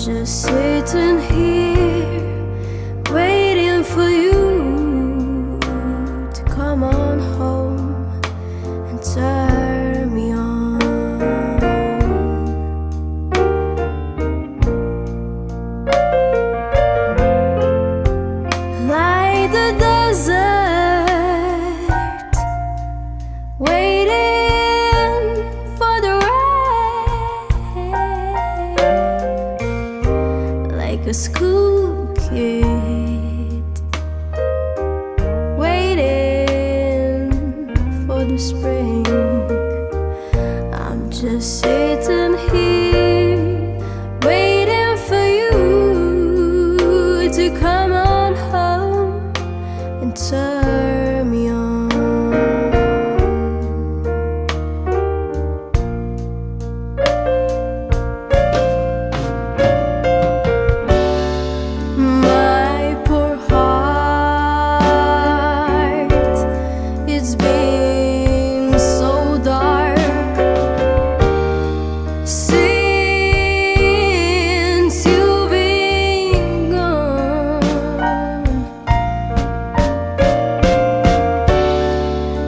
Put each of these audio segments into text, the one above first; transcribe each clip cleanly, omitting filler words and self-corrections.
just sitting here, waiting for you to come on home and turn me on. Like the desert, waiting for the rain, like a school kid waiting for the spring. I'm just sitting here, waiting for you to come on home and turn me on. My poor heart, it's been so dark since you've been gone.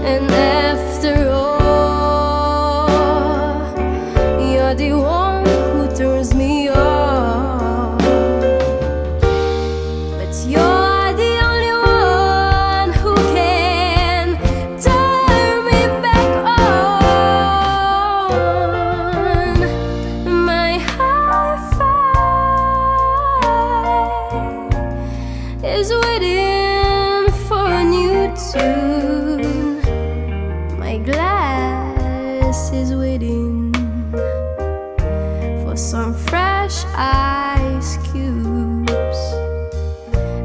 And after all, you're the one who turns me on. But you're the only one who can turn me back on. My hi-fi is waiting for a new tune. My glass is waiting for some fresh ice cubes.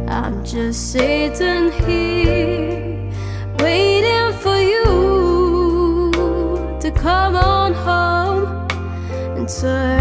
I'm just sitting here, waiting for you to come on home and turn